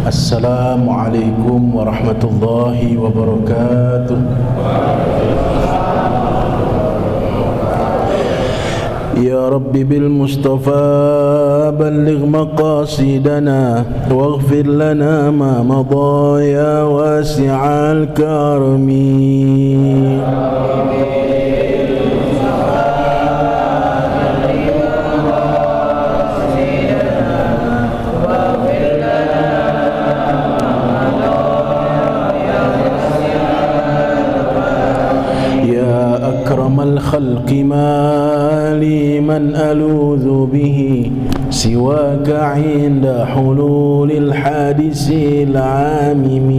Assalamualaikum warahmatullahi wabarakatuh. Ya Rabbi bil Mustafa balligh maqasidana waghfir lana ma madha ya wasi'al karmi. أكرم الخلق ما لي من ألوذ به سواك عند حلول الحادث العامم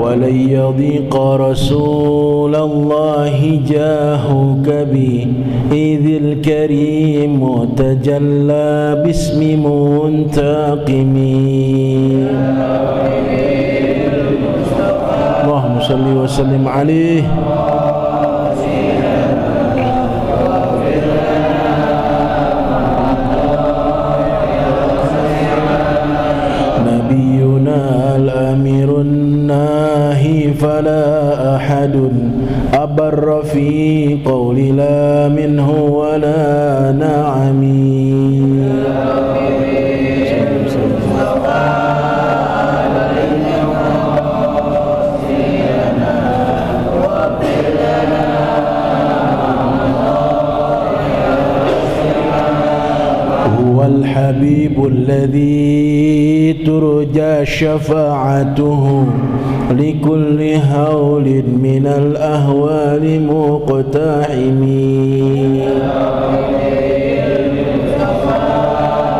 ولن يضيق رسول الله جاهك بي إذ الكريم تجلى باسم منتقم اللهم صل وسلم عليه نبينا الأمير الناهي فلا أحد أبر في قول لا منه ولا نعمي هو الحبيب الذي ترجى شفاعته لكل هول من الأهوال مقتحم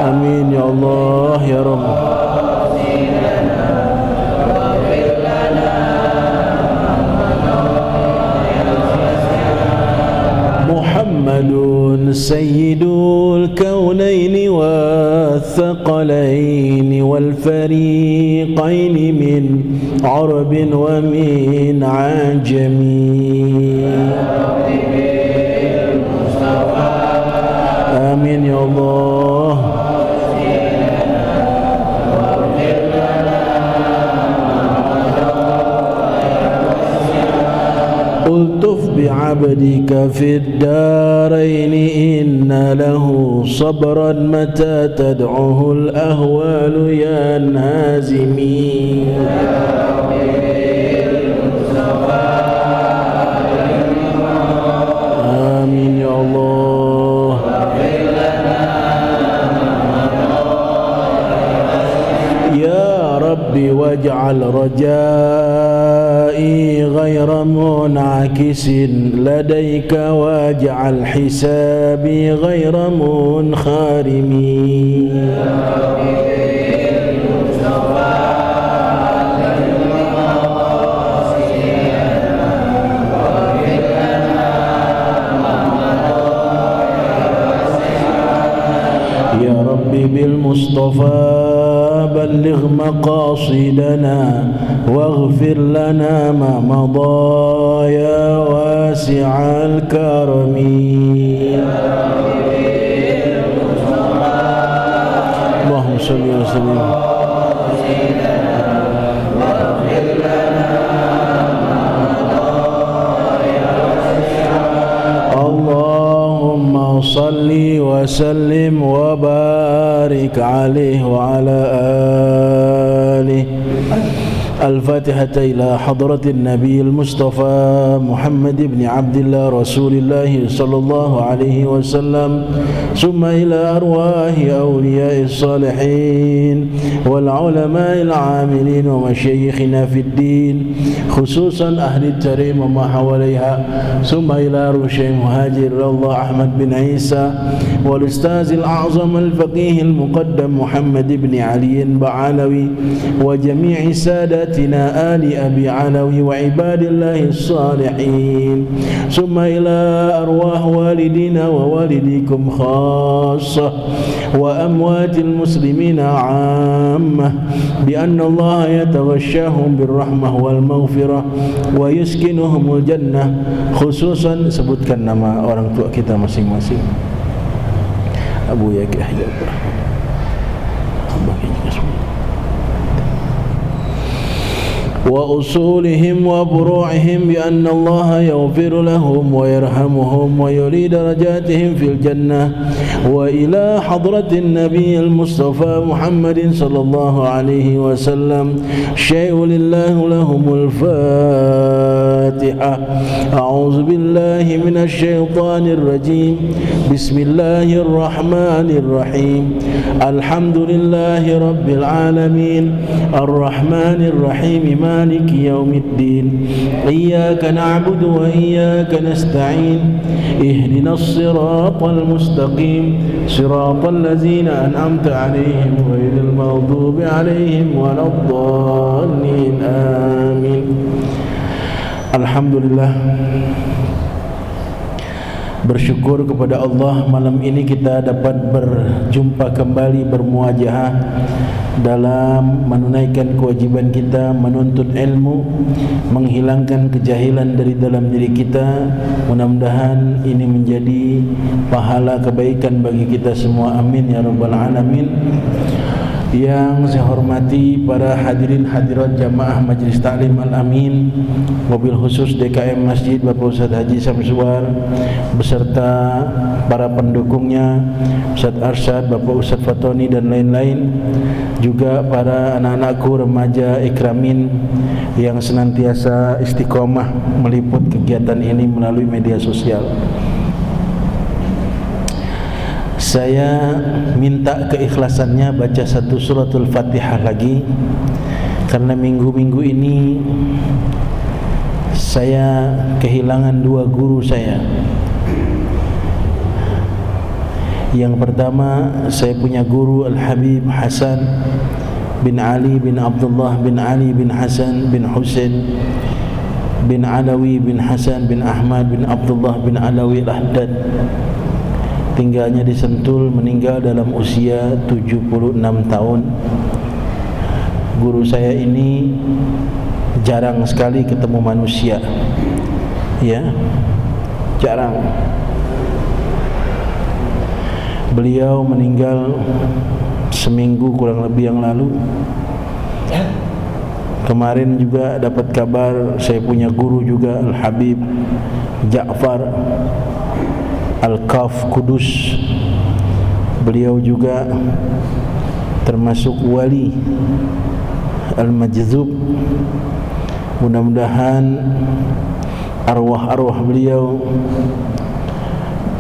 آمين يا الله يا رب محمد سيد الكونين والثقلين والفريقين من عرب ومن عجم آمين يا الله ألطف بعبدك في الدارين إن له صبرا متى تدعوه الأهوال ينهزمي آمين يا الله يا ربي واجعل رجائي غير منعكس لديك واجعل حسابي غير منخرم يا ربي بالمصطفى بلغ مقاصدنا واغفر لنا ما مضى يا واسع الكرم اللهم صل وسلم اللهم صل وسلم وبارك عليه وعلى آله. الفاتحة إلى حضرة النبي المصطفى محمد بن عبد الله رسول الله صلى الله عليه وسلم، ثم إلى أرواح أولياء الصالحين والعلماء العاملين ومشايخنا في الدين، خصوصا أهل التريم وما حواليها، ثم إلى روح الشيخ مهاجر الله أحمد بن عيسى والأستاذ الأعظم الفقيه المقدم محمد بن علي بعلوي وجميع سادات ساداتنا آل أبي علوي وعباد الله الصالحين ثم إلى أرواح والدينا ووالديكم خاصة وأموات المسلمين عامة بأن الله يتغشاهم بالرحمة والمغفرة ويسكنهم الجنة خصوصا sebutkan nama orang tua kita masing-masing. Abu Yahya وأصولهم وفروعهم بأن الله يغفر لهم ويرحمهم ويعلي درجاتهم في الجنة وإلى حضرة النبي المصطفى محمد صلى الله عليه وسلم شيء لله لهم الفاتحة. أعوذ بالله من الشيطان الرجيم. بسم الله الرحمن الرحيم. الحمد لله رب العالمين الرحمن الرحيم مالك يوم الدين إياك نعبد وإياك نستعين اهدنا الصراط المستقيم صراط الذين أنعمت عليهم غير المغضوب عليهم ولا الضالين آمين. Alhamdulillah, bersyukur kepada Allah, malam ini kita dapat berjumpa kembali, bermuajahah dalam menunaikan kewajiban kita menuntut ilmu, menghilangkan kejahilan dari dalam diri kita. Mudah-mudahan ini menjadi pahala kebaikan bagi kita semua, amin ya rabbal alamin. Yang saya hormati para hadirin hadirat jamaah Majlis Ta'lim Al-Amin, mobil khusus DKM Masjid Bapak Ustaz Haji Samsuar beserta para pendukungnya, Ustaz Arsyad, Bapak Ustaz Fatoni dan lain-lain, juga para anak-anakku remaja Ikramin yang senantiasa istiqomah meliput kegiatan ini melalui media sosial. Saya minta keikhlasannya baca satu suratul Fatihah lagi, karena minggu-minggu ini saya kehilangan dua guru saya. Yang pertama, saya punya guru Al-Habib Hasan bin Ali bin Abdullah bin Ali bin Hasan bin Husain bin Alawi bin Hasan bin Ahmad bin Abdullah bin Alawi Al-Haddad. Tinggalnya di Sentul, meninggal dalam usia 76 tahun. Guru saya ini jarang sekali ketemu manusia, ya, jarang. Beliau meninggal seminggu kurang lebih yang lalu. Kemarin juga dapat kabar saya punya guru juga, Al-Habib Ja'far Al-Kaf Kudus. Beliau juga termasuk wali Al-Majzub. Mudah-mudahan arwah-arwah beliau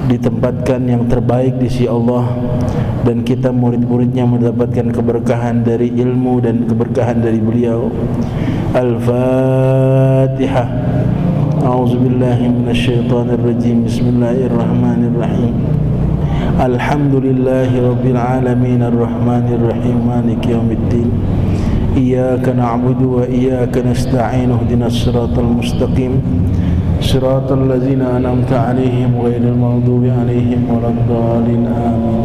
ditempatkan yang terbaik di sisi Allah, dan kita murid-muridnya mendapatkan keberkahan dari ilmu dan keberkahan dari beliau. Al-Fatihah. أعوذ بالله من الشيطان الرجيم. بسم الله الرحمن الرحيم. الحمد لله رب العالمين الرحمن الرحيم مالك يوم الدين إياك نعبد وإياك نستعين اهدنا الصراط المستقيم صراط الذين أنعمت عليهم غير المغضوب عليهم ولا الضالين آمين.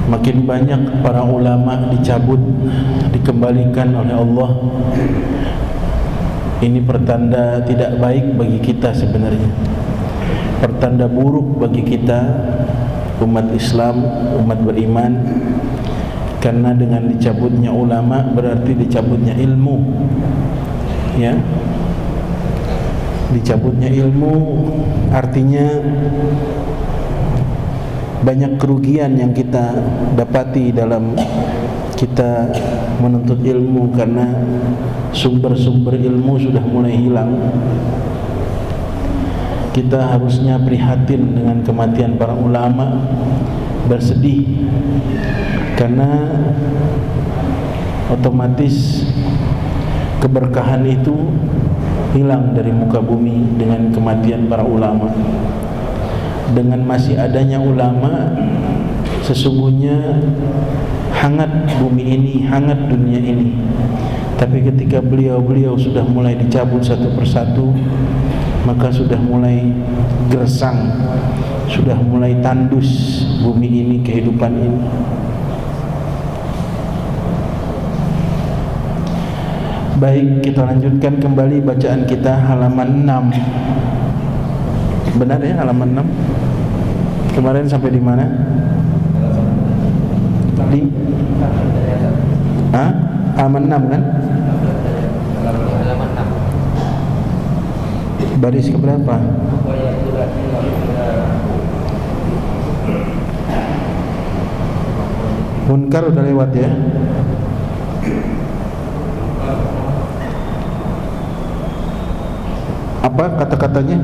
Makin banyak para ulama dicabut, dikembalikan oleh Allah. Ini pertanda tidak baik bagi kita sebenarnya, pertanda buruk bagi kita umat Islam, umat beriman. Karena dengan dicabutnya ulama berarti dicabutnya ilmu, ya. Dicabutnya ilmu artinya banyak kerugian yang kita dapati dalam kita menuntut ilmu, karena sumber-sumber ilmu sudah mulai hilang. Kita harusnya prihatin dengan kematian para ulama, bersedih, karena otomatis keberkahan itu hilang dari muka bumi dengan kematian para ulama. Dengan masih adanya ulama, sesungguhnya hangat bumi ini, hangat dunia ini. Tapi ketika beliau sudah mulai dicabut satu persatu, maka sudah mulai gersang, sudah mulai tandus bumi ini, kehidupan ini. Baik, kita lanjutkan kembali bacaan kita halaman 6. Benar ya, halaman 6. Kemarin sampai di mana? Di halaman 6 kan? Halaman 6. Baris keberapa? Munkar udah lewat ya. Apa kata-katanya?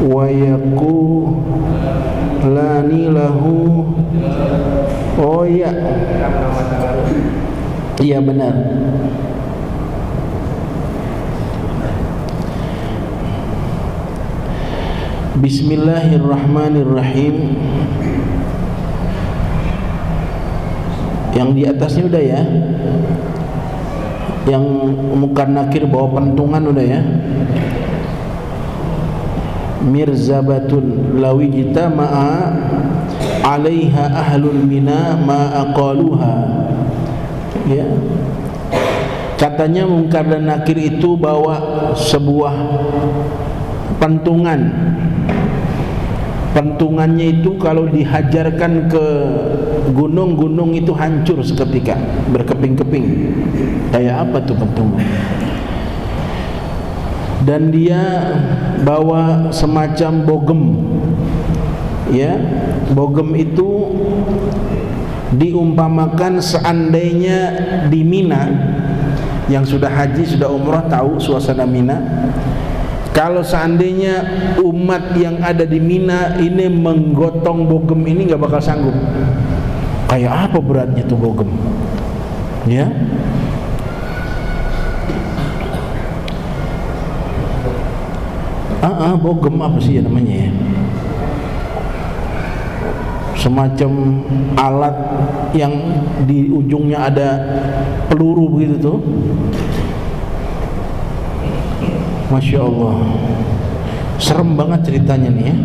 Wa yaqulani lahu. Oh iya. Iya benar. Bismillahirrahmanirrahim. Yang di atasnya udah ya. Yang munkar nakir bawa pentungan udah ya. Mirzabatun lawijita ma'a alaiha ahlul mina ma'aqaluha. Ya. Katanya munkar dan nakir itu bawa sebuah pentungan. Pentungannya itu kalau dihajarkan ke gunung-gunung itu hancur seketika, berkeping-keping. Kayak apa tuh pentungan? Dan dia bawa semacam bogem. Ya, bogem itu diumpamakan seandainya di Mina, yang sudah haji, sudah umrah tahu suasana Mina. Kalau seandainya umat yang ada di Mina ini menggotong bogem ini nggak bakal sanggup. Kayak apa beratnya tuh bogem? Ya. Bogem apa sih ya namanya ya? Semacam alat yang di ujungnya ada peluru begitu tuh. Masya Allah, serem banget ceritanya nih ya.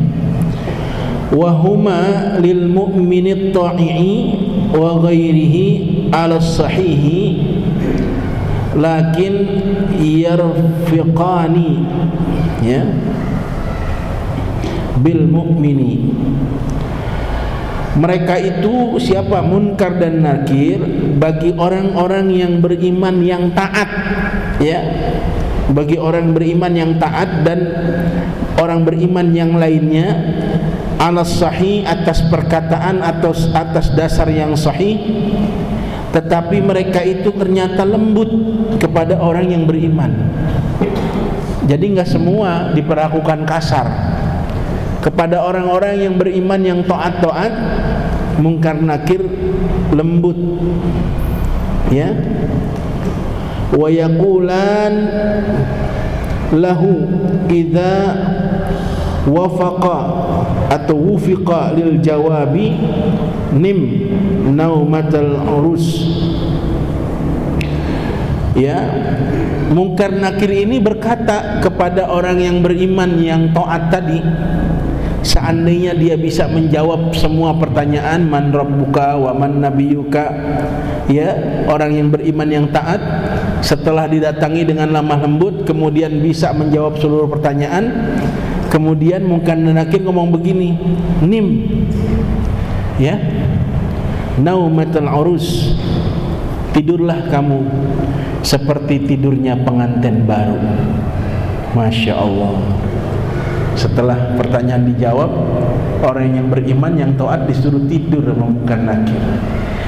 Wahuma lil mu'minit ta'i'i wa ghairihi ala sahihi lakin yarfiqani ya bil mu'mini. Mereka itu siapa? Munkar dan nakir bagi orang-orang yang beriman yang taat ya. Bagi orang beriman yang taat dan orang beriman yang lainnya alas sahih, atas perkataan atau atas dasar yang sahih, tetapi mereka itu ternyata lembut kepada orang yang beriman. Jadi nggak semua diperlakukan kasar. Kepada orang-orang yang beriman yang taat-taat, munkar nakir lembut ya. Wa yaqulan lahu idza wafaqa atau wufiqa lil jawabi nim naumatal urus. Ya, munkar nakir ini berkata kepada orang yang beriman yang taat tadi, seandainya dia bisa menjawab semua pertanyaan, man rabbuka wa man nabiyuka, ya, orang yang beriman yang taat setelah didatangi dengan lemah lembut kemudian bisa menjawab seluruh pertanyaan, kemudian munkar nakir ngomong begini, nim ya, naumatul urus, tidurlah kamu seperti tidurnya pengantin baru. Masya Allah. Setelah pertanyaan dijawab, orang yang beriman yang taat disuruh tidur sama munkar nakir.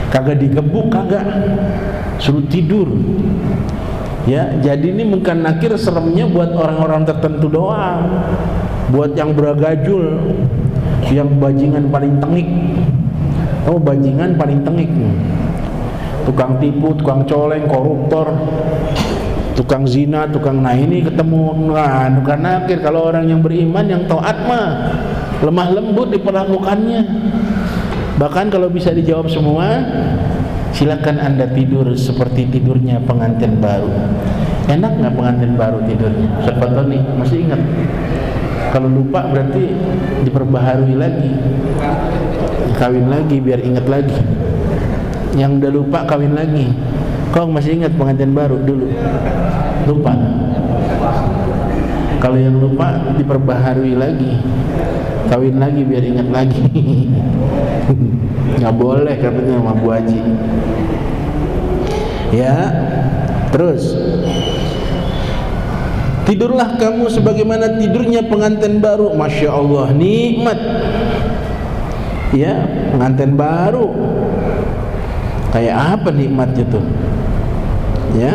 Kagak digebuk, kagak, suruh tidur. Ya, jadi ini munkar nakir seremnya buat orang-orang tertentu doang. Buat yang beragajul, yang bajingan paling tengik. Oh, bajingan paling tengik. Tukang tipu, tukang coleng, koruptor, tukang zina, tukang, nah ini ketemu munkar nakir. Kalau orang yang beriman yang taat mah lemah lembut diperlakukannya. Bahkan kalau bisa dijawab semua, silakan Anda tidur seperti tidurnya pengantin baru. Enak nggak pengantin baru tidurnya? Ustaz Fatoni masih ingat? Kalau lupa berarti diperbaharui lagi, kawin lagi biar ingat lagi. Yang udah lupa kawin lagi. Kau masih ingat pengantin baru dulu? Lupa. Kalau yang lupa diperbaharui lagi, kawin lagi biar ingat lagi. Nggak boleh katanya sama Bu Haji. Ya, terus tidurlah kamu sebagaimana tidurnya pengantin baru. Masya Allah, nikmat. Ya, pengantin baru. Kayak apa nikmatnya tuh? Ya.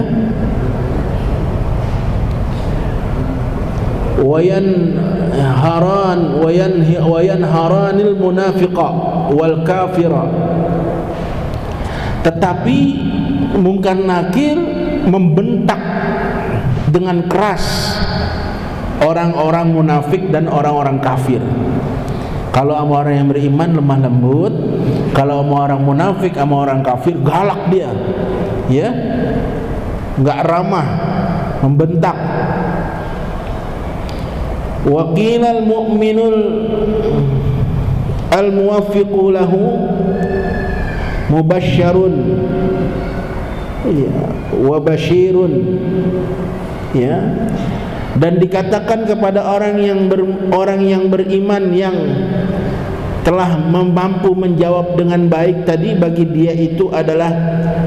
Wayanharanil munafiqa wal kafira. Tetapi Munkar Nakir membentak dengan keras orang-orang munafik dan orang-orang kafir. Kalau sama orang yang beriman lemah lembut, kalau sama orang munafik sama orang kafir galak dia, ya, nggak ramah, membentak. Wa qila al-mu'minul al-muwaffiqu lahu mubasysyarun, ya, wa basyirun, ya. Dan dikatakan kepada orang yang beriman yang telah mampu menjawab dengan baik tadi, bagi dia itu adalah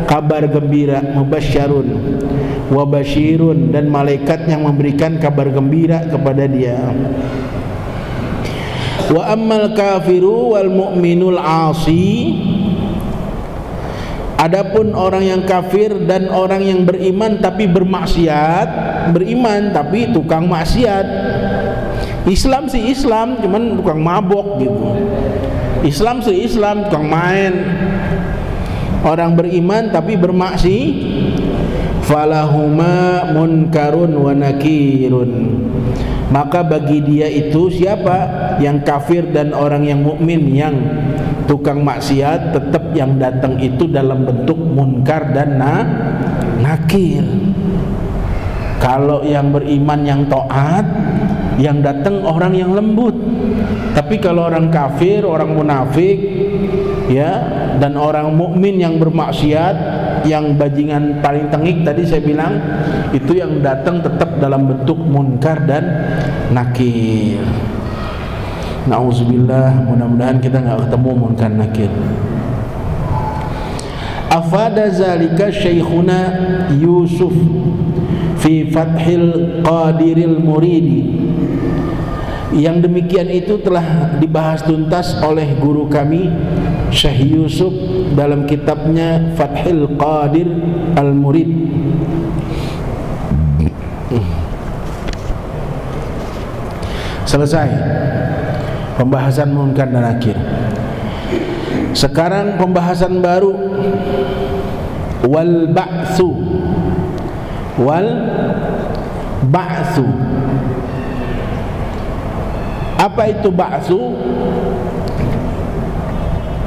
kabar gembira, mubasysyarun wa basyirun, dan malaikat yang memberikan kabar gembira kepada dia. Wa ammal kafiru wal mu'minul 'asi, adapun orang yang kafir dan orang yang beriman tapi bermaksiat, beriman tapi tukang maksiat. Islam sih Islam, cuman tukang mabok gitu. Islam sih Islam, tukang main. Orang beriman tapi bermaksiat, falahuma munkarun wa nakirun, maka bagi dia itu siapa? Yang kafir dan orang yang mukmin yang tukang maksiat, tetap yang datang itu dalam bentuk munkar dan nakir. Kalau yang beriman yang taat, yang datang orang yang lembut. Tapi kalau orang kafir, orang munafik, ya, dan orang mukmin yang bermaksiat, yang bajingan paling tengik tadi saya bilang, itu yang datang tetap dalam bentuk munkar dan nakir. Nauzubillah, mudah-mudahan kita nggak ketemu munkar nakir. Afada zalika Syekhuna Yusuf fi Fathil Qadiril Muridi. Yang demikian itu telah dibahas tuntas oleh guru kami Syekh Yusuf dalam kitabnya Fathil Qadir Al-Murid. Selesai pembahasan munkar dan nakir. Sekarang pembahasan baru, wal ba'tsu. Wal ba'tsu. Apa itu ba'tsu?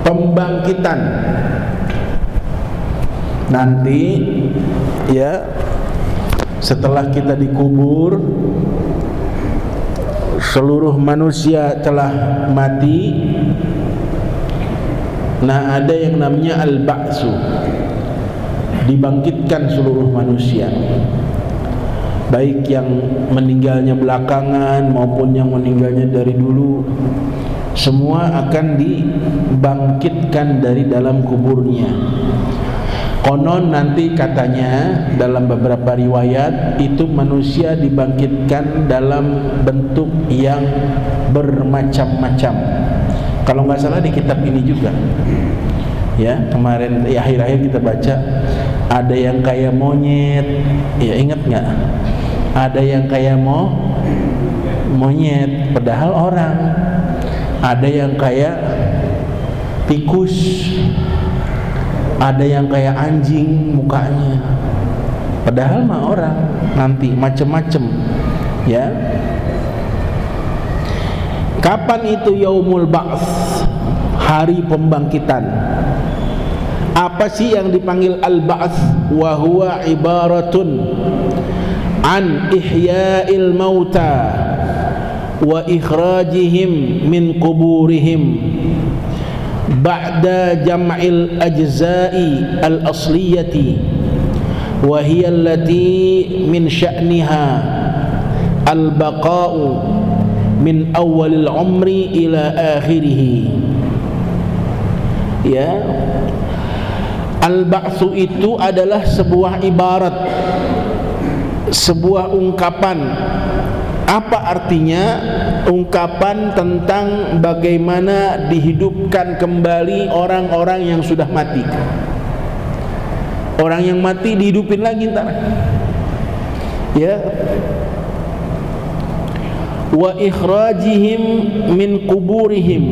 Pembangkitan. Nanti, ya, setelah kita dikubur, seluruh manusia telah mati. Nah, ada yang namanya al-ba'tsu, dibangkitkan seluruh manusia, baik yang meninggalnya belakangan maupun yang meninggalnya dari dulu, semua akan dibangkitkan dari dalam kuburnya. Konon nanti katanya dalam beberapa riwayat itu manusia dibangkitkan dalam bentuk yang bermacam-macam. Kalau nggak salah di kitab ini juga, ya, kemarin akhir-akhir kita baca, ada yang kayak monyet, ya, ingat nggak? Ada yang kayak monyet padahal orang. Ada yang kayak tikus, ada yang kayak anjing mukanya, padahal mah orang. Nanti macem-macem, ya. Kapan itu yaumul ba'ts? Hari pembangkitan. Apa sih yang dipanggil al-ba'ts? Wa huwa ibaratun an ihya'il mauta wa ikhrajihim min quburihim ba'da jam'il ajza'i al-asliyati wa hiya allati min sya'niha al-baqa'u min awalil umri ila akhirih. Ya, al-ba'tsu itu adalah sebuah ibarat, sebuah ungkapan. Apa artinya? Ungkapan tentang bagaimana dihidupkan kembali orang-orang yang sudah mati. Orang yang mati dihidupin lagi ntar. Ya. Wa ikhrajihim min kuburihim,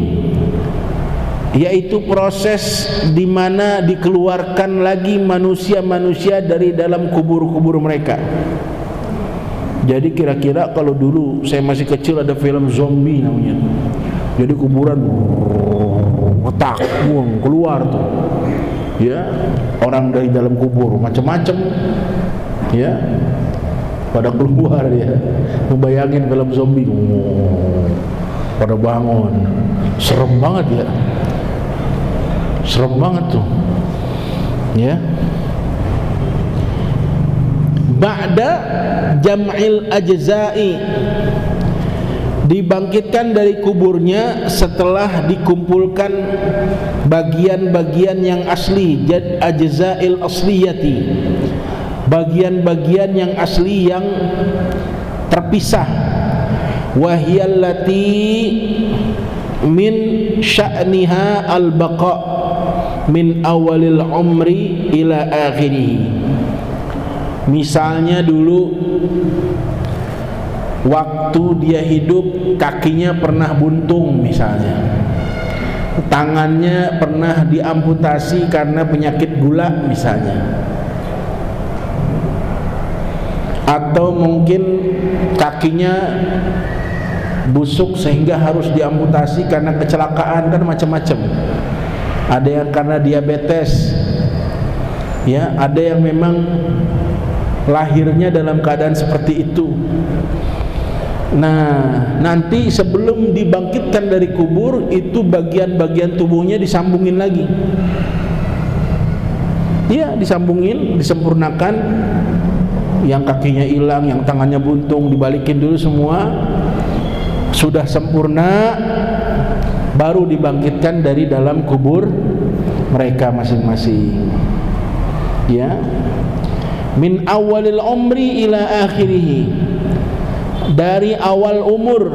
yaitu proses di mana dikeluarkan lagi manusia-manusia dari dalam kubur-kubur mereka. Jadi kira-kira kalau dulu saya masih kecil ada film zombie namanya. Jadi kuburan otak buang keluar tuh. Ya, orang dari dalam kubur macam-macam. Ya. Pada keluar ya. Membayangin film zombie. Pada bangun. Serem banget ya. Serem banget tuh. Ya. Ba'da jam'il ajza'i, dibangkitkan dari kuburnya setelah dikumpulkan bagian-bagian yang asli, ajza'il asliyati, bagian-bagian yang asli yang terpisah. Wahiyallati min sya'niha al-baqa' min awalil umri ila akhirih. Misalnya dulu waktu dia hidup kakinya pernah buntung misalnya, tangannya pernah diamputasi karena penyakit gula misalnya, atau mungkin kakinya busuk sehingga harus diamputasi karena kecelakaan, kan macam-macam. Ada yang karena diabetes, ya, ada yang memang lahirnya dalam keadaan seperti itu. Nah, nanti sebelum dibangkitkan dari kubur itu bagian-bagian tubuhnya disambungin lagi. Iya, disambungin, disempurnakan. Yang kakinya hilang, yang tangannya buntung dibalikin dulu semua. Sudah sempurna, baru dibangkitkan dari dalam kubur mereka masing-masing. Ya. Min awalil umri ila akhirih, dari awal umur,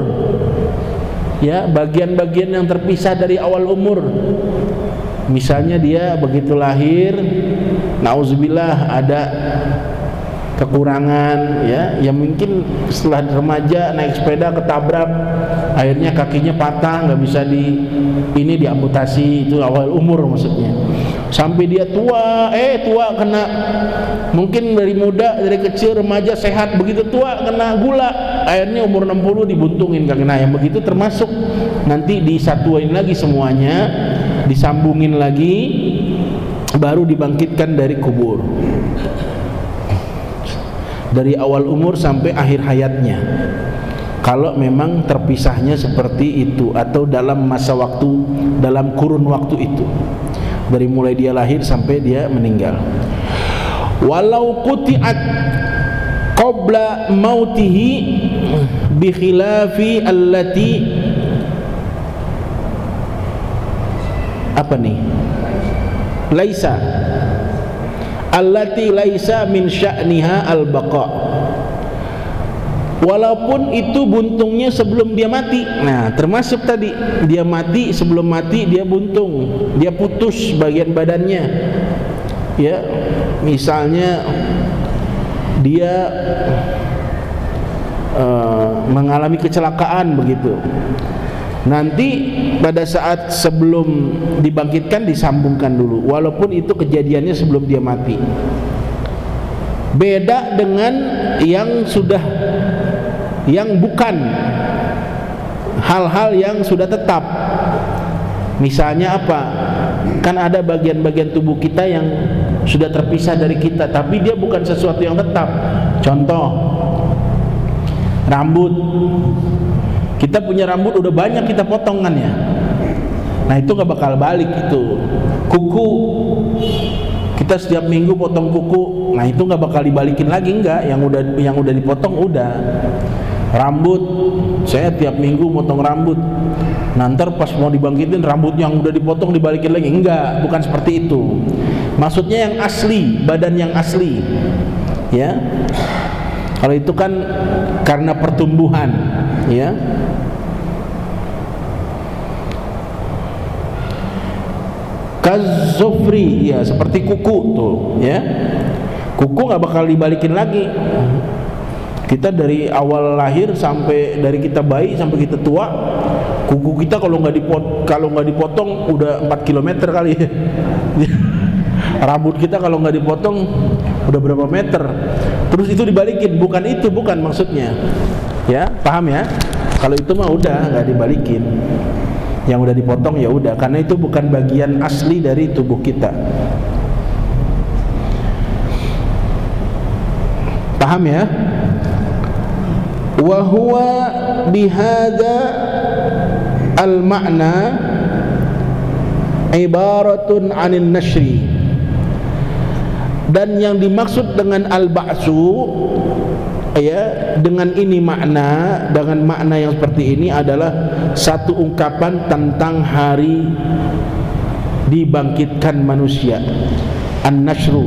ya, bagian-bagian yang terpisah dari awal umur. Misalnya dia begitu lahir, nauzubillah ada kekurangan, ya, yang mungkin setelah remaja naik sepeda ketabrak, akhirnya kakinya patah, nggak bisa diamputasi, itu awal umur maksudnya. Sampai dia tua kena, mungkin dari muda, dari kecil, remaja sehat, begitu tua kena gula, akhirnya umur 60 dibuntungin kaki. Nah, yang begitu termasuk nanti disatuin lagi semuanya, disambungin lagi, baru dibangkitkan dari kubur, dari awal umur sampai akhir hayatnya. Kalau memang terpisahnya seperti itu, atau dalam masa waktu, dalam kurun waktu itu, dari mulai dia lahir sampai dia meninggal. Walau quti'at qabla mautihi bi khilafi allati, apa nih? Laisa, allati laisa min sya'niha al-baqa'. Walaupun itu buntungnya sebelum dia mati. Nah, termasuk tadi dia mati, sebelum mati dia buntung, dia putus bagian badannya. Ya, misalnya dia mengalami kecelakaan begitu. Nanti pada saat sebelum dibangkitkan disambungkan dulu, walaupun itu kejadiannya sebelum dia mati. Beda dengan yang sudah, yang bukan hal-hal yang sudah tetap. Misalnya apa? Kan ada bagian-bagian tubuh kita yang sudah terpisah dari kita, tapi dia bukan sesuatu yang tetap. Contoh, rambut. Kita punya rambut udah banyak kita potongannya. Nah itu gak bakal balik itu. Kuku, kita setiap minggu potong kuku. Nah itu gak bakal dibalikin lagi, enggak. Yang udah dipotong udah. Rambut, saya tiap minggu potong rambut. Nah ntar pas mau dibangkitin rambut yang udah dipotong dibalikin lagi, enggak, bukan seperti itu. Maksudnya yang asli, badan yang asli, ya. Kalau itu kan karena pertumbuhan, ya. Kazufri, ya, seperti kuku tuh, ya. Kuku nggak bakal dibalikin lagi. Kita dari awal lahir sampai dari kita bayi sampai kita tua, kuku kita kalau nggak dipotong udah 4 km kali. Rambut kita kalau nggak dipotong udah berapa meter. Terus itu dibalikin, bukan maksudnya. Ya, paham ya? Kalau itu mah udah nggak dibalikin. Yang udah dipotong ya udah, karena itu bukan bagian asli dari tubuh kita. Paham ya? Wa huwa bihadza al-ma'na ibaratun 'anil nashri. Dan yang dimaksud dengan al-ba'su, ya, dengan ini makna, dengan makna yang seperti ini adalah satu ungkapan tentang hari dibangkitkan manusia, an-nashru,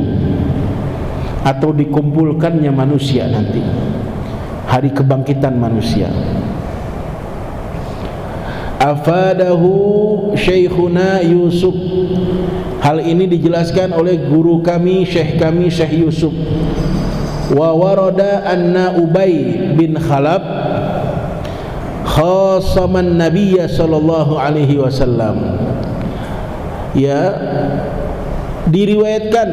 atau dikumpulkannya manusia nanti, hari kebangkitan manusia. Afadahu Syekhuna Yusuf. Hal ini dijelaskan oleh guru kami, Syekh Yusuf. Wa warada anna Ubay bin Khalaf khasaman Nabiya sallallahu alaihi wasallam. Ya, diriwayatkan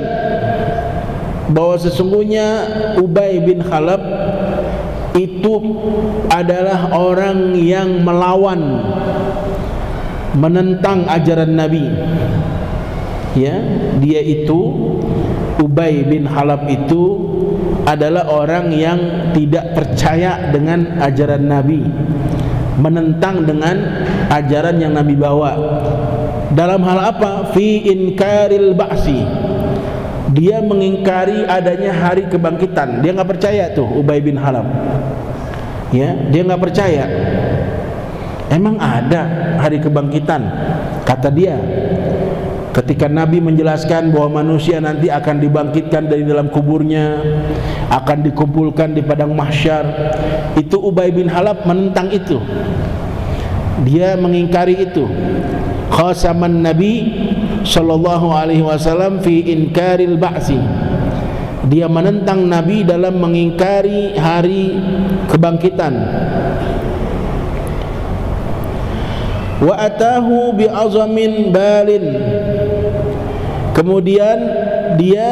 bahwa sesungguhnya Ubay bin Khalaf itu adalah orang yang melawan, menentang ajaran Nabi. Ya, dia itu Ubay bin Khalaf itu adalah orang yang tidak percaya dengan ajaran Nabi, menentang dengan ajaran yang Nabi bawa. Dalam hal apa? Fi inkaril ba'si. Dia mengingkari adanya hari kebangkitan. Dia nggak percaya tuh Ubay bin Khalaf. Ya, dia nggak percaya. Emang ada hari kebangkitan? Kata dia, ketika Nabi menjelaskan bahwa manusia nanti akan dibangkitkan dari dalam kuburnya, akan dikumpulkan di padang mahsyar, itu Ubay bin Khalaf menentang itu. Dia mengingkari itu. Khasaman Nabi sallallahu alaihi wasallam fi inkaril ba'si. Dia menentang Nabi dalam mengingkari hari kebangkitan. Wa atahu bi azamin balin. Kemudian dia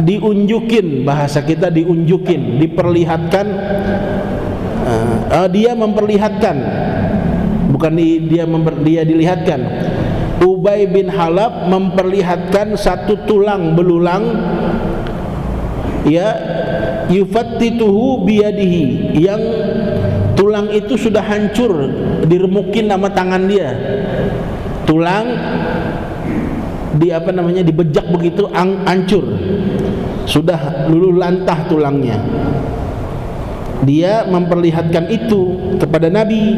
diunjukin, bahasa kita diunjukin, diperlihatkan. Dia memperlihatkan, bukan dia dilihatkan. Ubay bin Khalaf memperlihatkan satu tulang belulang, ya, yufattituhu biyadihi, yang tulang itu sudah hancur, diremukin sama tangan dia. Tulang dibejak begitu, hancur, sudah luluh lantah tulangnya. Dia memperlihatkan itu kepada Nabi.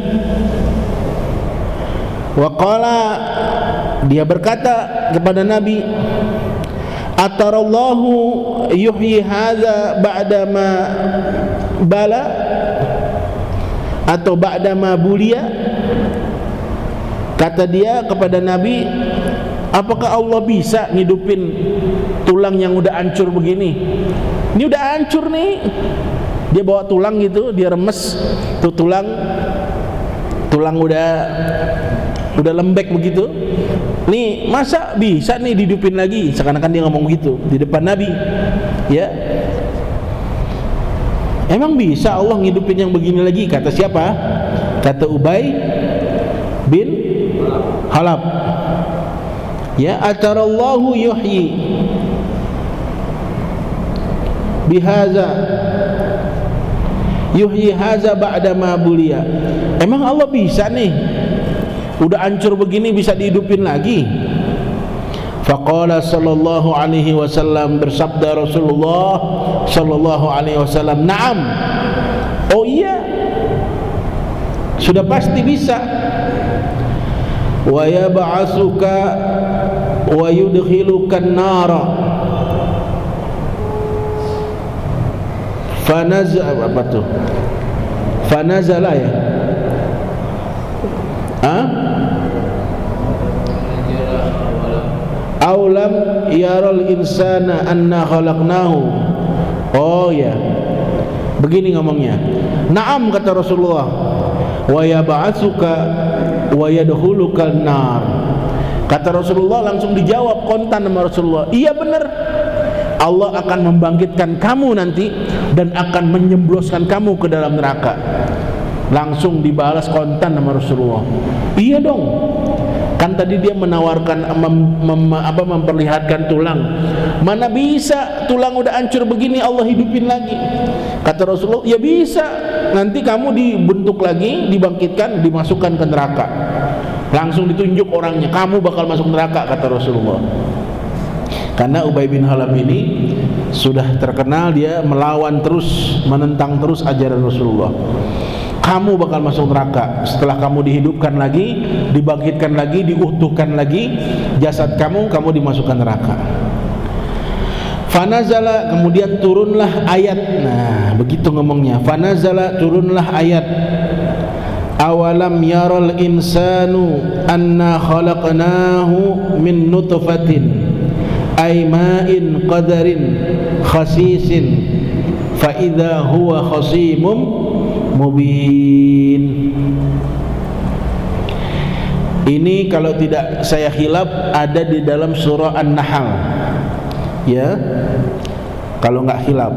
Wa qala, dia berkata kepada Nabi, atarallahu yuhyi hadza ba'da ma bala, atau ba'da ma bulia. Kata dia kepada Nabi, apakah Allah bisa ngidupin tulang yang udah hancur begini? Ini udah hancur nih. Dia bawa tulang gitu, dia remes tuh tulang udah lembek begitu. Nih, masa bisa nih dihidupin lagi? Seakan-akan dia ngomong gitu di depan Nabi. Ya, emang bisa Allah ngidupin yang begini lagi? Kata siapa? Kata Ubay bin Khalaf, ya, atarallahu yuhyi bihaza yuhyi haza ba'da ma bulia. Emang Allah bisa nih, udah hancur begini bisa dihidupin lagi? Faqala sallallahu alaihi wasallam, bersabda Rasulullah sallallahu alaihi wasallam, na'am, oh iya, sudah pasti bisa. Wa yab'asuka wa yudkhiluka an-nara fanazala ya, aulam yaral insana anna khalaqnahu. Oh ya, begini ngomongnya. Naam, kata Rasulullah, wa yab'atsuka wa yadkhulukal nar. Kata Rasulullah, langsung dijawab kontan sama Rasulullah, iya benar, Allah akan membangkitkan kamu nanti dan akan menyembloskan kamu ke dalam neraka. Langsung dibalas kontan sama Rasulullah, iya dong, kan tadi dia menawarkan memperlihatkan tulang, mana bisa tulang udah hancur begini Allah hidupin lagi. Kata Rasulullah, ya bisa, nanti kamu dibentuk lagi, dibangkitkan, dimasukkan ke neraka. Langsung ditunjuk orangnya, kamu bakal masuk neraka, kata Rasulullah. Karena Ubay bin Khalaf ini sudah terkenal dia melawan terus, menentang terus ajaran Rasulullah. Kamu bakal masuk neraka setelah kamu dihidupkan lagi, dibangkitkan lagi, diutuhkan lagi jasad kamu, kamu dimasukkan neraka. Fanazala, kemudian turunlah ayat. Nah, begitu ngomongnya. Fanazala, turunlah ayat. Awalam yaral insanu anna khalaqnahu min nutfatin ay ma'in qadarin khasisin fa idza huwa khasimum mubin. Ini kalau tidak saya khilaf ada di dalam surah An-Nahl, ya, kalau nggak khilaf.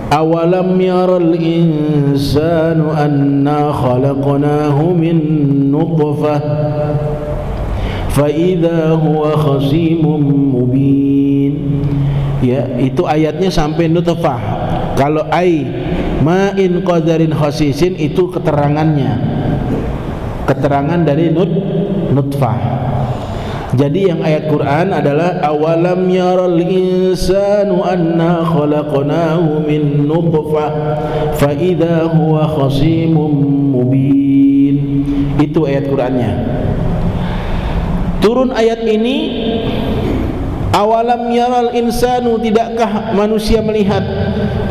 Awalam yaral insanu anna khalaqnahu min nutfah fa idza huwa khasimun mubin. Ya, itu ayatnya sampai nutfah. Kalau ai ma'in qadarin khasisin itu keterangannya, keterangan dari nutfah. Jadi yang ayat Quran adalah awalam yaral insanu anna khalaqnahu min nutfah fa idza huwa khasimun mubin. Itu ayat Qurannya. Turun ayat ini, awalam yaral insanu, tidakkah manusia melihat,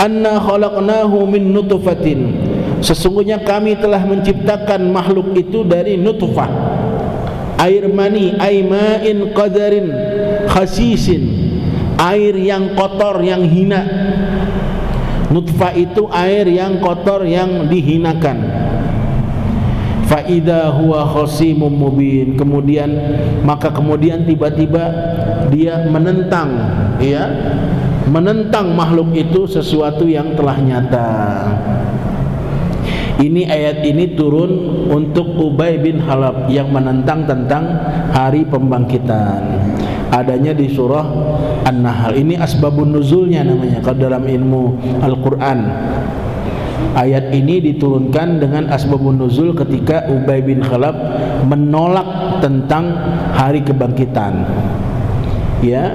anna khalaqnahu min nutfatin, sesungguhnya kami telah menciptakan makhluk itu dari nutfah, air mani, aima'in qadarin khasisin, air yang kotor, yang hina. Nutfah itu air yang kotor, yang dihinakan. Fa idza huwa khasimum mubin, kemudian tiba-tiba dia menentang, ya, menentang makhluk itu sesuatu yang telah nyata. Ini ayat ini turun untuk Ubay bin Khalaf yang menentang tentang hari pembangkitan. Adanya di surah An-Nahl. Ini asbabun nuzulnya namanya kalau dalam ilmu Al-Quran. Ayat ini diturunkan dengan asbabun nuzul ketika Ubay bin Khalaf menolak tentang hari kebangkitan. Ya,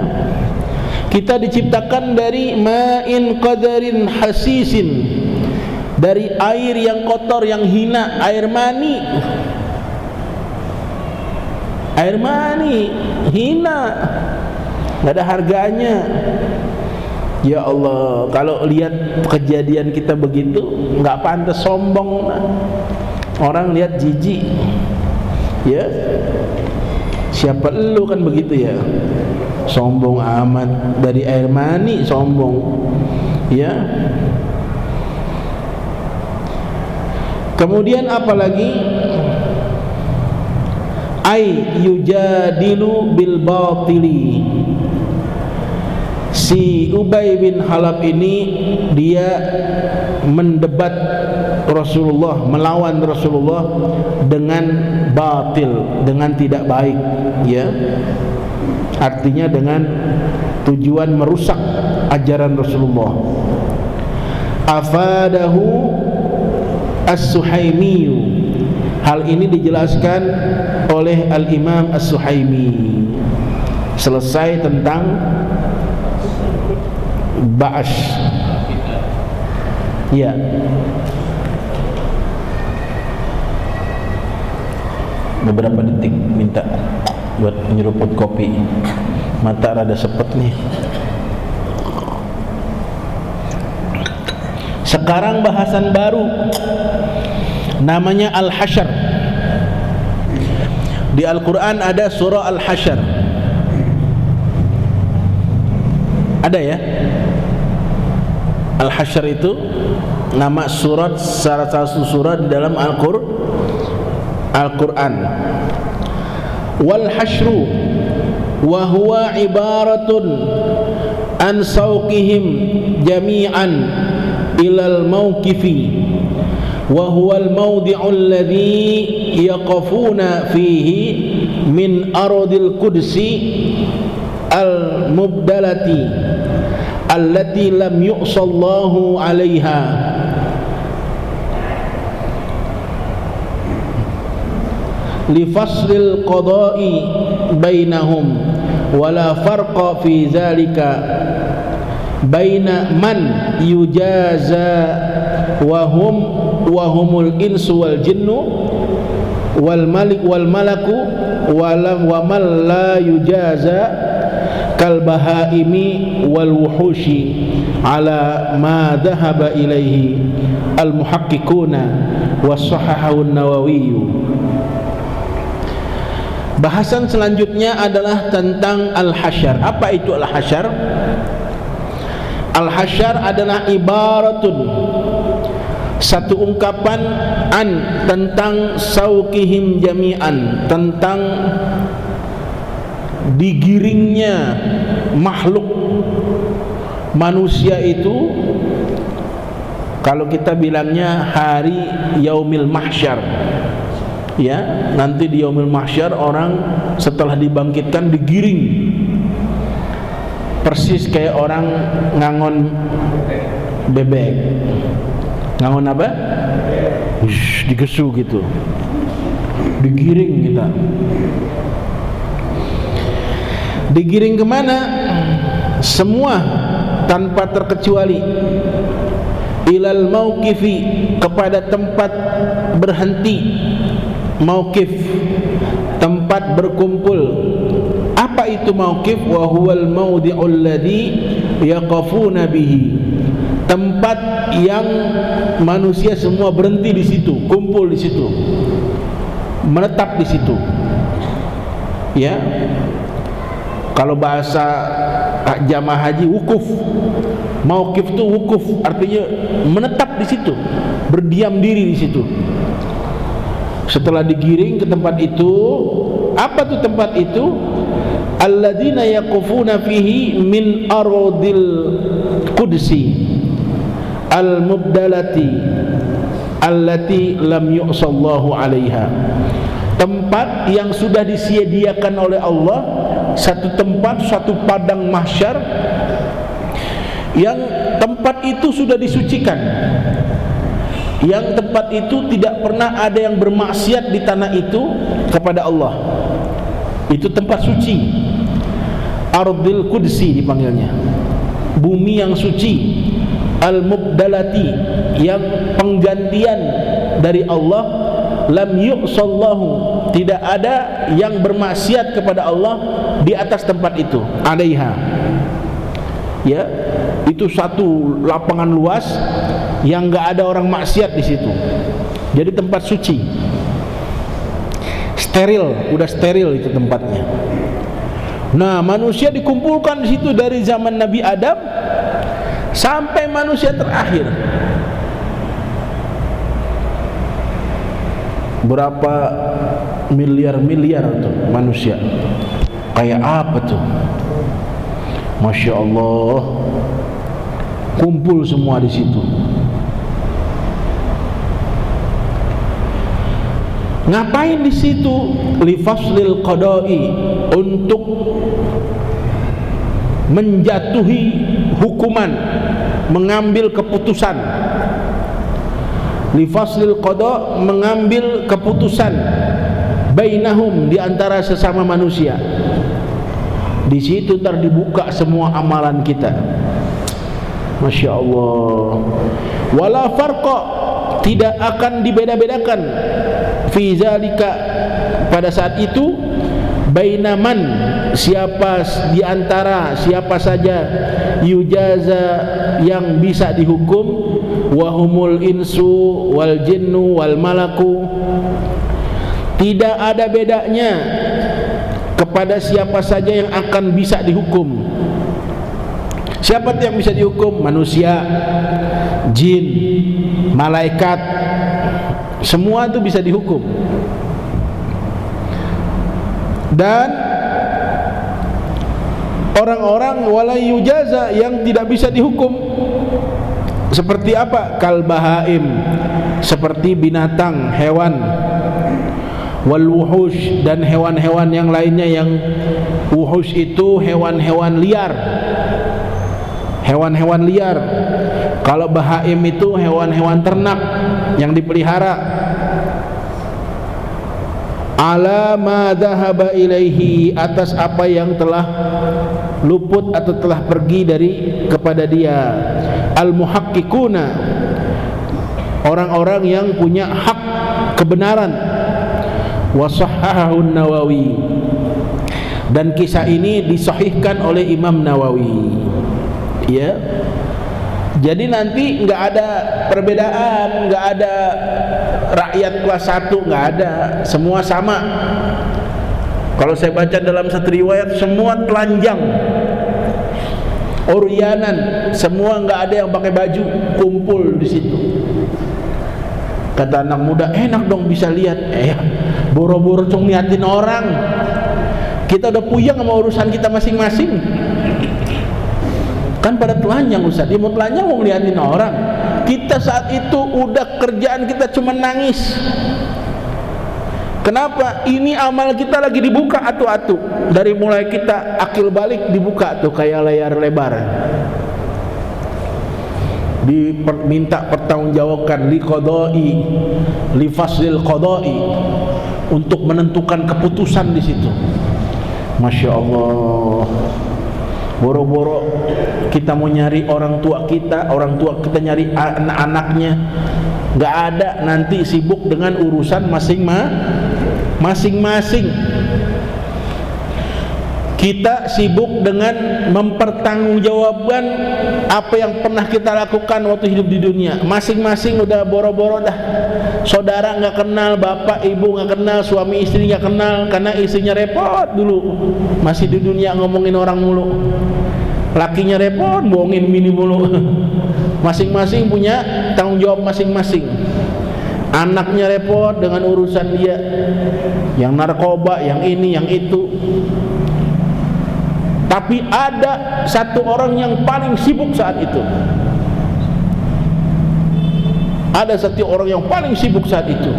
kita diciptakan dari ma'in qadarin hasisin, dari air yang kotor, yang hina, air mani. Air mani hina, nggak ada harganya. Ya Allah, kalau lihat kejadian kita begitu nggak pantas sombong. Orang lihat jijik, ya. Siapa elu kan begitu ya, sombong amat, dari air mani sombong, ya. Kemudian apalagi, ay yujadilu bil batili, Si Ubay bin Khalaf ini dia mendebat Rasulullah, melawan Rasulullah dengan batil, dengan tidak baik, ya. Artinya dengan tujuan merusak ajaran Rasulullah. Afadahu As-Suhaimi. Hal ini dijelaskan oleh Al-Imam As-Suhaimi. Selesai tentang Ba'ash. Ya. Beberapa detik minta buat nyeruput kopi. Mata rada sepet nih. Sekarang bahasan baru, namanya Al-Hasyr. Di Al-Quran ada surah Al-Hasyr. Ada ya? Al-Hasyr itu nama surat, salah satu surat di dalam Al-Quran. Wal hasyru wa huwa ibaratun an sawqihim jami'an ilal mawqifi wa huwa al-mawdi'u alladhi yaqafuna fihi min ardil qudsi al-mubdalati allati lam yu'sallahu 'alaiha. Lifaslil qada'i bainahum wala farqa fi zalika baina man yujaza wa humul insu wal jinnu wal malik wal malaku wa man la yujaza kal bahaimi wal wuhushi ala ma dhahaba ilaihi al muhaqqiquna wa sahahahu an-Nawawi. Bahasan selanjutnya adalah tentang Al-Hasyr. Apa itu Al-Hasyr? Al-Hasyr adalah ibaratun, satu ungkapan, tentang sauqihim jami'an, tentang digiringnya makhluk manusia itu. Kalau kita bilangnya hari yaumil mahsyar, ya, nanti di yaumil mahsyar orang setelah dibangkitkan digiring persis kayak orang ngangon bebek. Ngangon apa? Digesu gitu, digiring kita. Digiring kemana? Semua tanpa terkecuali. Ilal mauqifi, kepada tempat berhenti. Mauqif, tempat berkumpul. Apa itu mauqif? Wa huwal mawdi'ul ladzi yaqafuna bihi, tempat yang manusia semua berhenti di situ, kumpul di situ, menetap di situ. Ya, kalau bahasa jamaah haji wukuf. Mauqif itu wukuf, artinya menetap di situ, berdiam diri di situ. Setelah digiring ke tempat itu, apa tuh tempat itu? Alladzina yaqufuna fihi min ardil qudsi al-mubdalati allati lam yu'sallahu 'alaiha. Tempat yang sudah disediakan oleh Allah, satu tempat, satu padang mahsyar yang tempat itu sudah disucikan, yang tempat itu tidak pernah ada yang bermaksiat di tanah itu kepada Allah. Itu tempat suci, Ardil Qudsi dipanggilnya, bumi yang suci, Al-Mubdalati, yang penggantian dari Allah, lam yu'sallahu, tidak ada yang bermaksiat kepada Allah di atas tempat itu, alaiha. Ya, itu satu lapangan luas yang enggak ada orang maksiat di situ. Jadi tempat suci. Steril, udah steril itu tempatnya. Nah, manusia dikumpulkan di situ dari zaman Nabi Adam sampai manusia terakhir. Berapa miliar-miliar tuh manusia. Kayak apa tuh? Masya Allah, kumpul semua di situ. Ngapain di situ? Lifaslil qada'i, untuk menjatuhi hukuman, mengambil keputusan. Lifaslil qada', mengambil keputusan bainahum, di antara sesama manusia. Di situ terdibuka semua amalan kita. Masya Allah. Wala farqa, tidak akan dibeda-bedakan fi zalika, pada saat itu, bainaman, siapa di antara siapa saja, yujaza, yang bisa dihukum, wahumul insu wal jinnu wal malaku, tidak ada bedanya kepada siapa saja yang akan bisa dihukum. Siapa yang bisa dihukum? Manusia, jin, malaikat, semua itu bisa dihukum. Dan orang-orang wala yujaza, yang tidak bisa dihukum, seperti apa? Kal bahaim, seperti binatang, hewan, wal wuhush, dan hewan-hewan yang lainnya. Yang wuhush itu hewan-hewan liar, hewan-hewan liar. Kalau bahaim itu hewan-hewan ternak yang dipelihara. Ala ma dhahaba ilaihi, atas apa yang telah luput atau telah pergi dari kepada dia. Al muhaqqiquna, orang-orang yang punya hak kebenaran. Wa sahhahahu Nawawi, dan kisah ini disahihkan oleh Imam Nawawi. Ya. Jadi nanti nggak ada perbedaan, nggak ada rakyat kelas 1, nggak ada, semua sama. Kalau saya baca dalam satu riwayat, semua telanjang, uryanan, semua nggak ada yang pakai baju, kumpul di situ. Kata anak muda, enak dong bisa lihat. Boro-boro cuma liatin orang. Kita udah puyeng sama urusan kita masing-masing. Kan pada telanjang Ustaz, dia mau telanjang mau ngeliatin orang. Kita saat itu udah kerjaan kita cuma nangis. Kenapa? Ini amal kita lagi dibuka atu-atu. Dari mulai kita akil balik dibuka tuh kayak layar lebar. Diminta pertanggungjawabkan li qada'i, li faslil qada'i, untuk menentukan keputusan di situ. Masya Allah. Boro-boro kita mau nyari orang tua kita nyari anak-anaknya, nggak ada, nanti sibuk dengan urusan masing-masing. Kita sibuk dengan mempertanggungjawabkan apa yang pernah kita lakukan waktu hidup di dunia. Masing-masing udah boro-boro dah. Saudara nggak kenal, bapak ibu nggak kenal, suami istri nggak kenal, karena istrinya repot dulu, masih di dunia ngomongin orang mulu. Lakinya repot, bohongin bini mulu. Masing-masing punya tanggung jawab masing-masing. Anaknya repot dengan urusan dia, yang narkoba, yang ini, yang itu. Tapi ada satu orang yang paling sibuk saat itu. Ada satu orang yang paling sibuk saat itu.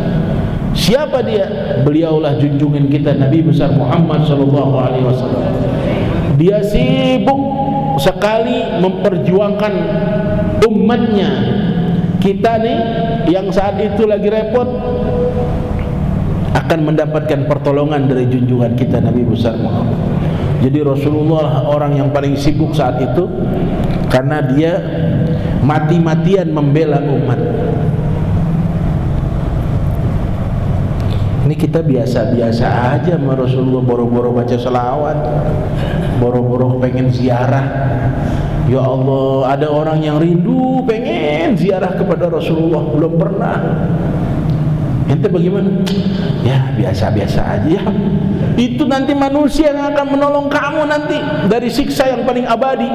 Siapa dia? Beliaulah junjungan kita Nabi besar Muhammad sallallahu alaihi wasallam. Dia sibuk sekali memperjuangkan umatnya. Kita nih yang saat itu lagi repot akan mendapatkan pertolongan dari junjungan kita Nabi besar Muhammad. Jadi Rasulullah orang yang paling sibuk saat itu, karena dia mati-matian membela umat. Ini kita biasa-biasa aja sama Rasulullah, boro-boro baca selawat, boro-boro pengen ziarah. Ya Allah, ada orang yang rindu pengen ziarah kepada Rasulullah, belum pernah. Ente bagaimana? Ya biasa-biasa aja ya. Itu nanti manusia yang akan menolong kamu nanti dari siksa yang paling abadi.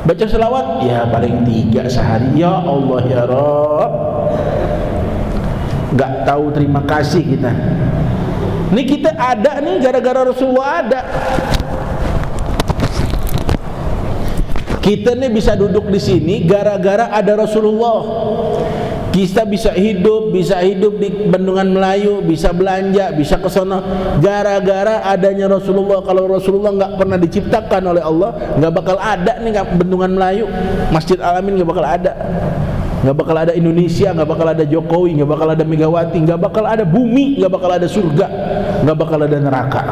Baca selawat ya paling 3 sehari. Ya Allah ya Rabb, gak tahu terima kasih kita. Ini kita ada nih gara-gara Rasulullah ada. Kita nih bisa duduk di sini gara-gara ada Rasulullah. Kita bisa hidup di Bendungan Melayu, bisa belanja, bisa ke sana gara-gara adanya Rasulullah. Kalau Rasulullah nggak pernah diciptakan oleh Allah, nggak bakal ada nih Bendungan Melayu, Masjid Al-Amin nggak bakal ada, nggak bakal ada Indonesia, nggak bakal ada Jokowi, nggak bakal ada Megawati, nggak bakal ada bumi, nggak bakal ada surga, nggak bakal ada neraka.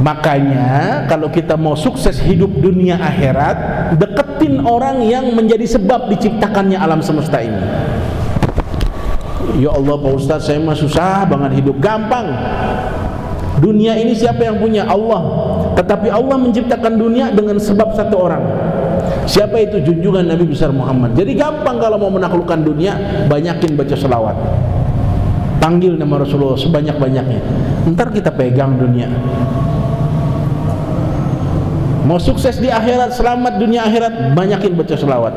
Makanya kalau kita mau sukses hidup dunia akhirat, deketin orang yang menjadi sebab diciptakannya alam semesta ini. Ya Allah Pak Ustadz, saya mah susah banget hidup. Gampang. Dunia ini siapa yang punya? Allah. Tetapi Allah menciptakan dunia dengan sebab satu orang. Siapa itu? Junjungan Nabi besar Muhammad. Jadi gampang kalau mau menaklukkan dunia, banyakin baca selawat, panggil nama Rasulullah sebanyak-banyaknya. Ntar kita pegang dunia. Mau sukses di akhirat, selamat dunia akhirat, banyakin baca selawat.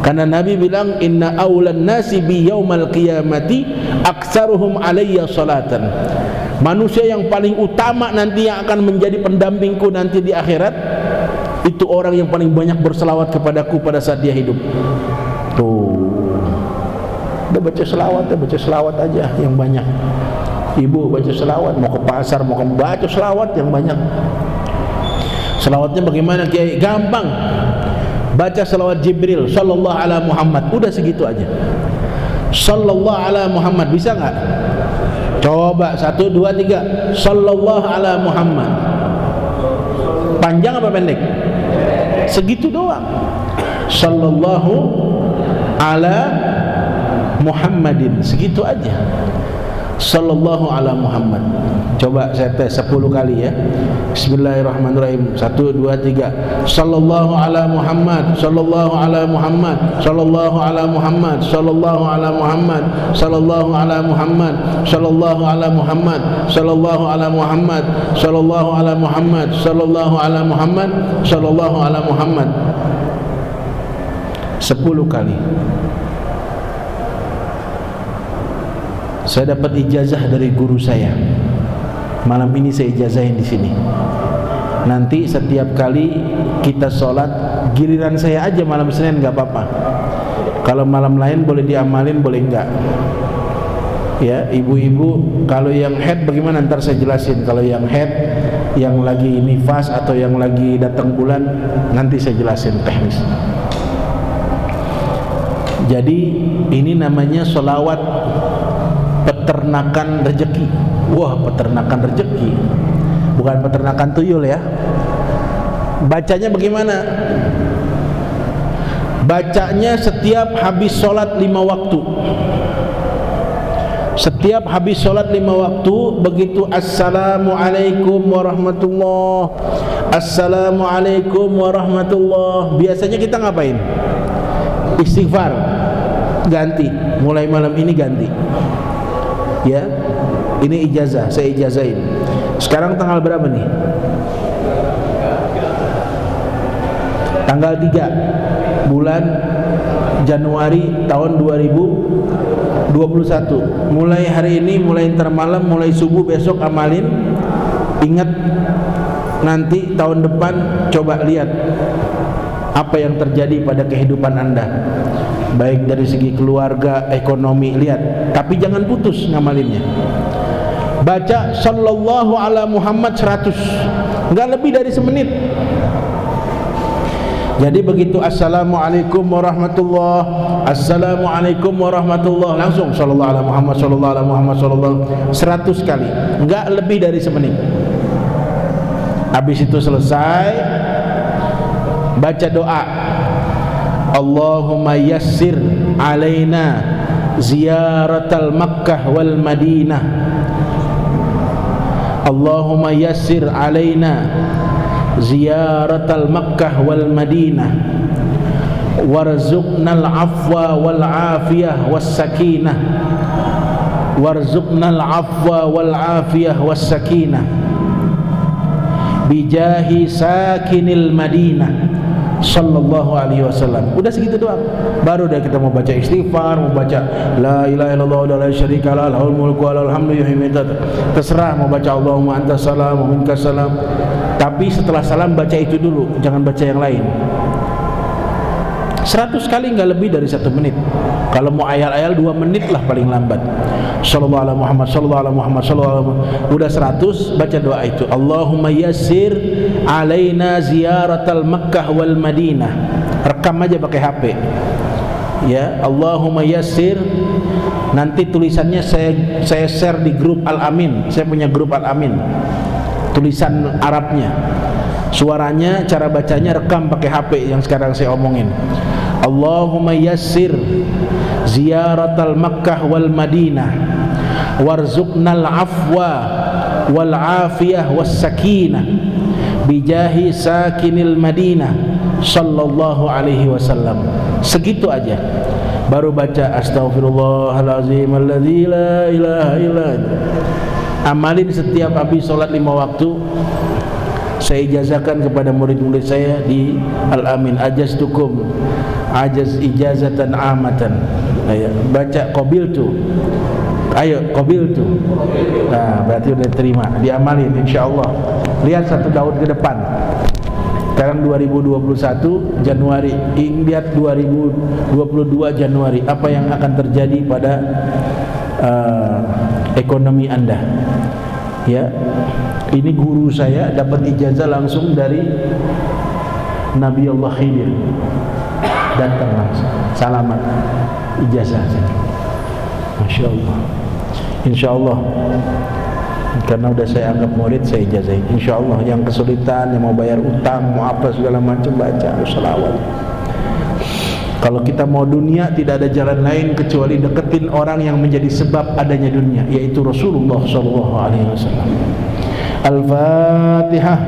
Karena Nabi bilang, inna awlan nasi bi yaumal qiyamati aktsaruhum alayya salatan. Manusia yang paling utama nanti yang akan menjadi pendampingku nanti di akhirat, itu orang yang paling banyak berselawat kepadaku pada saat dia hidup. Tuh, udah baca selawat aja yang banyak. Ibu baca selawat, mau ke pasar, mau baca selawat yang banyak. Selawatnya bagaimana Kiai? Gampang. Baca selawat Jibril sallallahu ala Muhammad, udah segitu aja. Sallallahu ala Muhammad, bisa nggak? Coba 1, 2, 3. Sallallahu ala Muhammad. Panjang apa pendek? Segitu doang. Sallallahu ala Muhammadin, segitu aja. Sallallahu ala Muhammad. Coba saya tes 10 kali ya. Bismillahirrahmanirrahim. 1, 2, 3. Sallallahu ala Muhammad. Sallallahu ala Muhammad. Sallallahu ala Muhammad. Sallallahu ala Muhammad. Sallallahu ala Muhammad. Sallallahu ala Muhammad. Sallallahu ala Muhammad. Sallallahu ala Muhammad. Sallallahu ala Muhammad. Sallallahu ala Muhammad. 10 kali. Saya dapat ijazah dari guru saya. Malam ini saya ijazahin di sini. Nanti setiap kali kita sholat, giliran saya aja malam Senin nggak apa-apa. Kalau malam lain boleh diamalin, boleh enggak. Ya, ibu-ibu, kalau yang head bagaimana ntar saya jelasin. Kalau yang head, yang lagi nifas atau yang lagi datang bulan, nanti saya jelasin teknis. Jadi ini namanya sholawat peternakan rezeki. Wah, peternakan rezeki, bukan peternakan tuyul ya. Bacanya bagaimana? Bacanya setiap habis sholat 5 waktu. Setiap habis sholat 5 waktu, begitu Assalamualaikum warahmatullah, Assalamualaikum warahmatullah, biasanya kita ngapain? Istighfar. Ganti, mulai malam ini ganti. Ya, ini ijazah, saya ijazahin. Sekarang tanggal berapa nih? Tanggal 3 bulan Januari tahun 2021. Mulai hari ini, mulai ntar malam, mulai subuh besok amalin. Ingat, nanti tahun depan coba lihat apa yang terjadi pada kehidupan Anda, baik dari segi keluarga, ekonomi, lihat. Tapi jangan putus ngamalinnya. Baca sallallahu ala Muhammad 100, enggak lebih dari semenit. Jadi begitu Assalamualaikum warahmatullah, Assalamualaikum warahmatullah, langsung sallallahu ala Muhammad, sallallahu ala Muhammad, sallallahu 100 kali, enggak lebih dari semenit. Habis itu selesai, baca doa, Allahumma yassir alaina ziyaratal Makkah wal Madinah. Allahumma yassir alaina ziyaratal Makkah wal Madinah warzuqnal afwa wal afiyah was sakinah, warzuqnal afwa wal afiyah was sakinah bijahi sakinil Madinah sallallahu alaihi wasallam. Udah segitu doang. Baru dah kita mau baca istighfar, mau baca la ilaha illallah wa la syarika lah, lahul mulku wa lahul hamdu yuhyi wa yumiitu. Terserah mau baca Allahumma antas salam wa minkas salam. Tapi setelah salam baca itu dulu, jangan baca yang lain. 100 kali nggak lebih dari 1 menit. Kalau mau ayal-ayal 2 menit lah paling lambat. Sallallahu alaihi Muhammad, sallallahu alaihi Muhammad, sallallahu alaihi Muhammad. Udah 100 baca doa itu. Allahumma yassir alaina ziyaratal Makkah wal Madinah. Rekam aja pakai HP. Ya, Allahumma yassir. Nanti tulisannya saya share di grup Al-Amin. Saya punya grup Al-Amin. Tulisan Arabnya. Suaranya, cara bacanya rekam pakai HP yang sekarang saya omongin. Allahumma yassir ziyaratal Makkah wal Madinah warzuqnal afwa wal afiyah was sakinah bijahi sakinil Madinah sallallahu alaihi wasallam. Segitu aja. Baru baca astaghfirullahalazim alladzi la ilaha illa. Amalin setiap habis salat 5 waktu. Saya ijazahkan kepada murid-murid saya di Al-Amin. Ajaztukum ajaz ijazatan amatan. Ayo baca qabiltu. Ayo qabiltu. Nah, berarti udah terima, diamalin insyaallah. Lihat 1 tahun ke depan. Sekarang 2021 Januari, lihat 2022 Januari apa yang akan terjadi pada ekonomi Anda. Ya. Ini guru saya dapat ijazah langsung dari Nabi Allah Khidir. Datang langsung, salamat ijazah. Masya Allah. Insya Allah, karena udah saya anggap murid, saya ijazahin. Insya Allah, yang kesulitan, yang mau bayar utang, mau apa segala macam, baca sholawat. Kalau kita mau dunia, tidak ada jalan lain kecuali deketin orang yang menjadi sebab adanya dunia, yaitu Rasulullah SAW. Al-Fatihah.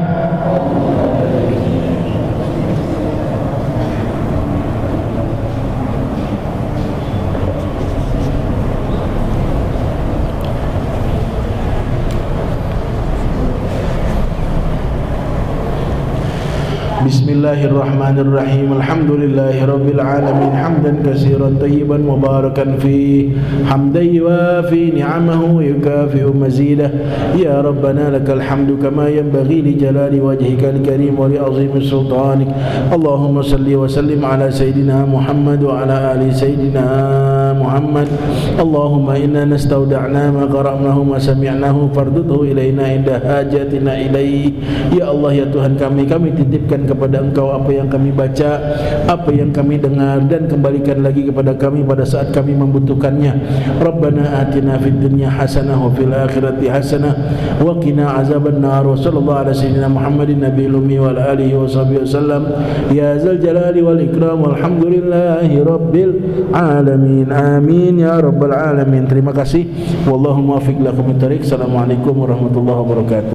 Bismillahirrahmanirrahim. Alhamdulillahirabbil alamin hamdan katsiran tayyiban mubarakan fi hamdan yuwafi ni'amahu yukafi'u mazidah. Ya rabbana lakal hamdu kama yanbaghi li jalali wajhikal karim wa li 'azimi sultanik. Allahumma salli wa sallim ala sayidina Muhammad wa ala ali sayidina Muhammad. Allahumma inna nastauda'na ma qara'nahu ma sami'nahu fardudhu ilaina inda hajatina ilaihi. Ya Allah, ya Tuhan kami titipkan kepada Engkau apa yang kami baca, apa yang kami dengar, dan kembalikan lagi kepada kami pada saat kami membutuhkannya. Rabbana atina fid dunya hasanah wa fil akhirati hasanah wa qina azaban nar. Wa sallallahu ala sayyidina Muhammadin nabiyil ummi wa ala alihi wa sahbihi wasallam. Ya zal jalali wal ikram walhamdulillahi rabbil alamin. Amin ya rabbal alamin. Terima kasih. Wallahu muwaffiq lakum. Assalamualaikum warahmatullahi wabarakatuh.